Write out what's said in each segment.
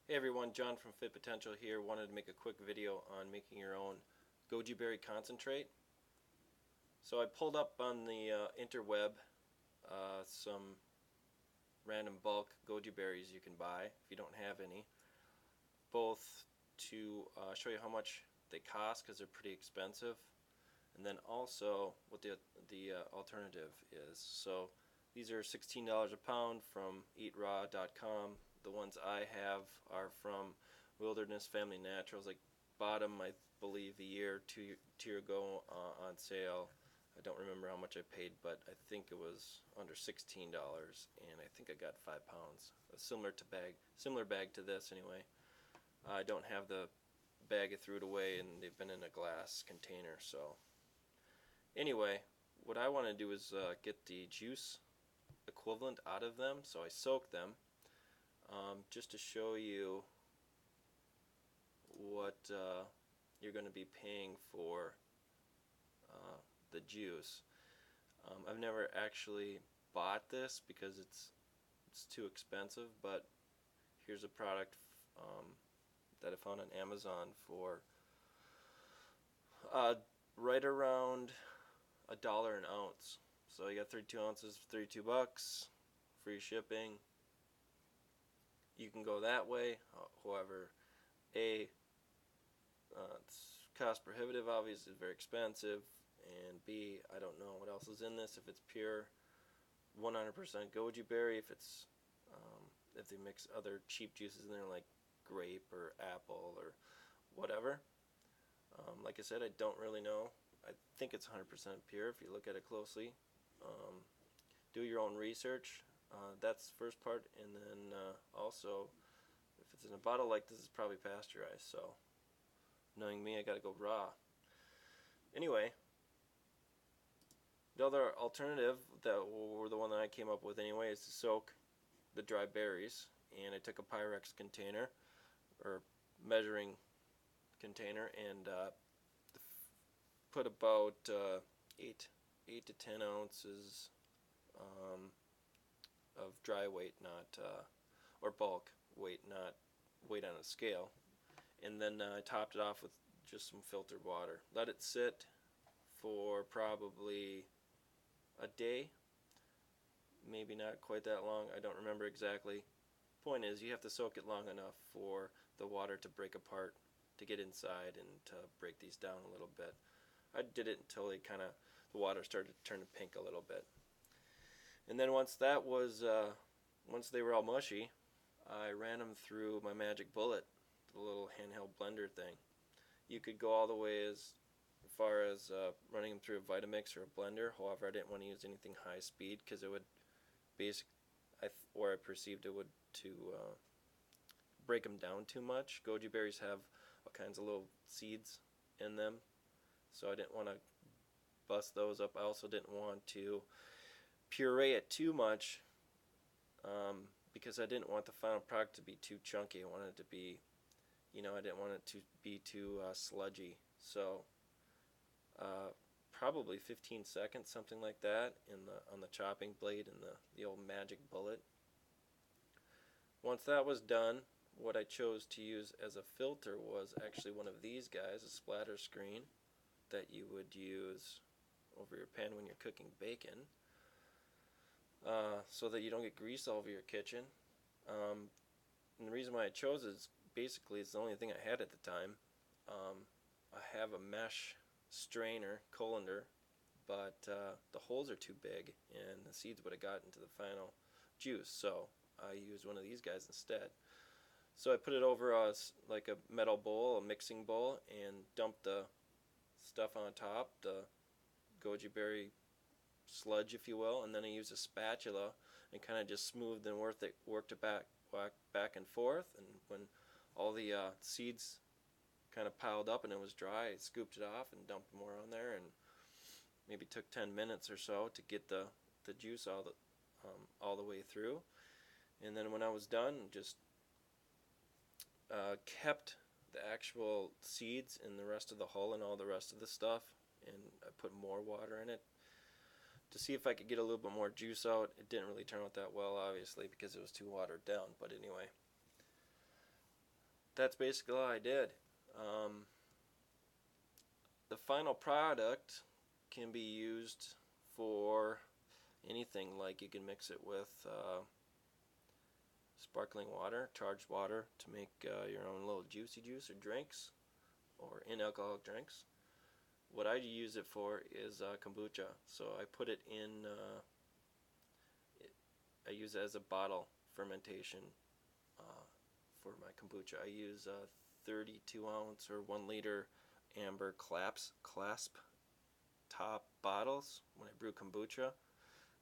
Hey everyone, John from Fit Potential here. Wanted to make a quick video on making your own goji berry concentrate. So I pulled up on the interweb some random bulk goji berries you can buy if you don't have any, both to show you how much they cost because they're pretty expensive, and then also what the alternative is. So these are $16 a pound from eatraw.com. The ones I have are from Wilderness Family Naturals. I bought them, I believe, a year or two ago on sale. I don't remember how much I paid, but I think it was under $16, and I think I got 5 pounds. A similar bag to this anyway. I don't have the bag. I threw it away, and they've been in a glass container. So anyway, what I want to do is get the juice equivalent out of them. So I soak them just to show you what you're going to be paying for the juice. I've never actually bought this because it's too expensive, but here's a product that I found on Amazon for right around $1 an ounce. So you got 32 ounces for $32, free shipping. You can go that way. However, it's cost prohibitive, obviously it's very expensive, and B, I don't know what else is in this, if it's pure 100% goji berry, if they mix other cheap juices in there like grape or apple or whatever. Like I said, I don't really know. I think it's 100% pure if you look at it closely. Do your own research. That's the first part, and then also, if it's in a bottle like this, it's probably pasteurized, so knowing me, I gotta go raw. Anyway, the other alternative, or the one that I came up with anyway, is to soak the dry berries. And I took a Pyrex container, or measuring container, and put about 8 to 10 ounces of dry weight, or bulk weight, not weight on a scale. And then I topped it off with just some filtered water. Let it sit for probably a day, maybe not quite that long, I don't remember exactly. Point is, you have to soak it long enough for the water to break apart, to get inside and to break these down a little bit. I did it until the water started to turn pink a little bit. And then once they were all mushy, I ran them through my Magic Bullet, the little handheld blender thing. You could go all the way as far as running them through a Vitamix or a blender. However, I didn't want to use anything high speed because it would I perceived it would break them down too much. Goji berries have all kinds of little seeds in them, so I didn't want to bust those up. I also didn't want to puree it too much because I didn't want the final product to be too chunky. I wanted it to be, I didn't want it to be too sludgy. So probably 15 seconds, something like that, on the chopping blade and the old Magic Bullet. Once that was done, what I chose to use as a filter was actually one of these guys, a splatter screen that you would use over your pan when you're cooking bacon, so that you don't get grease all over your kitchen. And the reason why I chose it is basically it's the only thing I had at the time. I have a mesh strainer, colander, but the holes are too big and the seeds would have gotten into the final juice, so I used one of these guys instead. So I put it over like a metal bowl, a mixing bowl, and dumped the stuff on top, the goji berry sludge, if you will, and then I used a spatula and kind of just smoothed and worked it back and forth. And when all the seeds kind of piled up and it was dry, I scooped it off and dumped more on there, and maybe took 10 minutes or so to get the juice all the way through. And then when I was done, just kept the actual seeds and the rest of the hull and all the rest of the stuff, and I put more water in it to see if I could get a little bit more juice out. It didn't really turn out that well, obviously, because it was too watered down, but anyway. that's basically all I did. The final product can be used for anything. Like you can mix it with sparkling water, charged water, to make your own little juicy juice or drinks, or in-alcoholic drinks. What I use it for is kombucha. So I put it in, I use it as a bottle fermentation for my kombucha. I use 32 ounce or 1 liter amber clasp top bottles when I brew kombucha.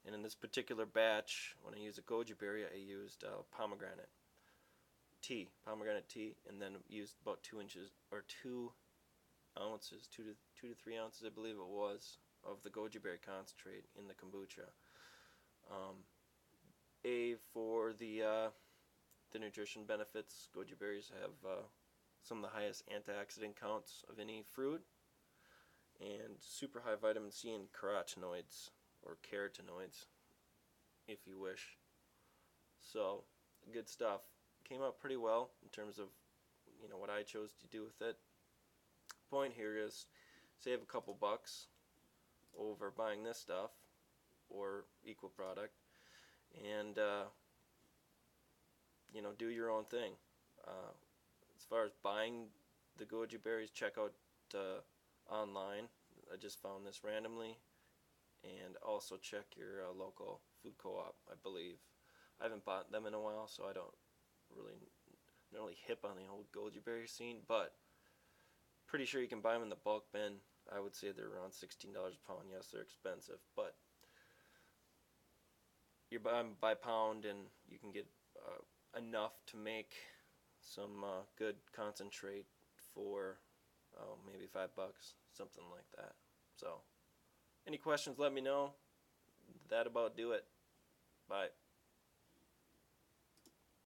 And in this particular batch, when I use a goji berry, I used pomegranate tea, and then used about 2 ounces, 2 to 3 ounces, I believe it was, of the goji berry concentrate in the kombucha. For the nutrition benefits, goji berries have some of the highest antioxidant counts of any fruit, and super high vitamin C and carotenoids, or carotenoids, if you wish. So, good stuff. Came out pretty well in terms of, what I chose to do with it. Point here is save a couple bucks over buying this stuff or equal product, and do your own thing. As far as buying the goji berries, check out online. I just found this randomly. And also check your local food co-op, I believe. I haven't bought them in a while, so I don't really hip on the whole goji berry scene, but pretty sure you can buy them in the bulk bin. I would say they're around $16 a pound. Yes, they're expensive, but you buy them by pound, and you can get enough to make some good concentrate for maybe $5, something like that. So, any questions, let me know. That about do it. Bye.